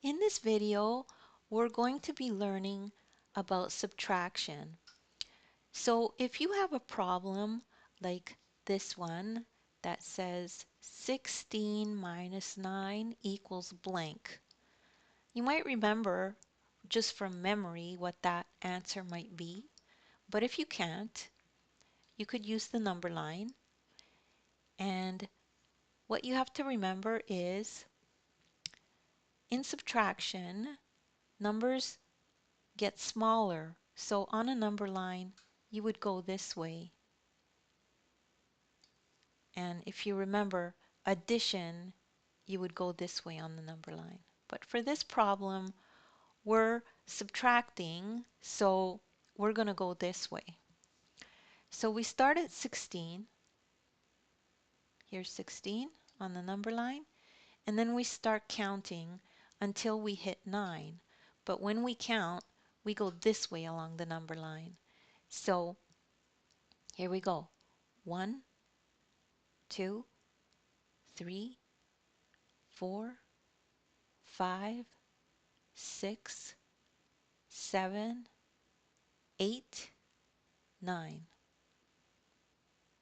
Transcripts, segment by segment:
In this video, we're going to be learning about subtraction. So if you have a problem like this one that says 16 minus 9 equals blank, you might remember just from memory what that answer might be. But if you can't, you could use the number line. And what you have to remember is in subtraction, numbers get smaller. So on a number line, you would go this way. And if you remember addition, you would go this way on the number line. But for this problem, we're subtracting, so we're going to go this way. So we start at 16. Here's 16 on the number line. And then we start counting until we hit 9. But when we count, we go this way along the number line. So here we go. 1, 2, 3, 4, 5, 6, 7, 8, 9.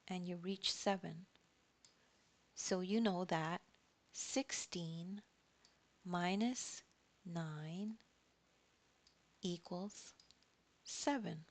And you reach 7. So you know that 16 minus 9 equals 7.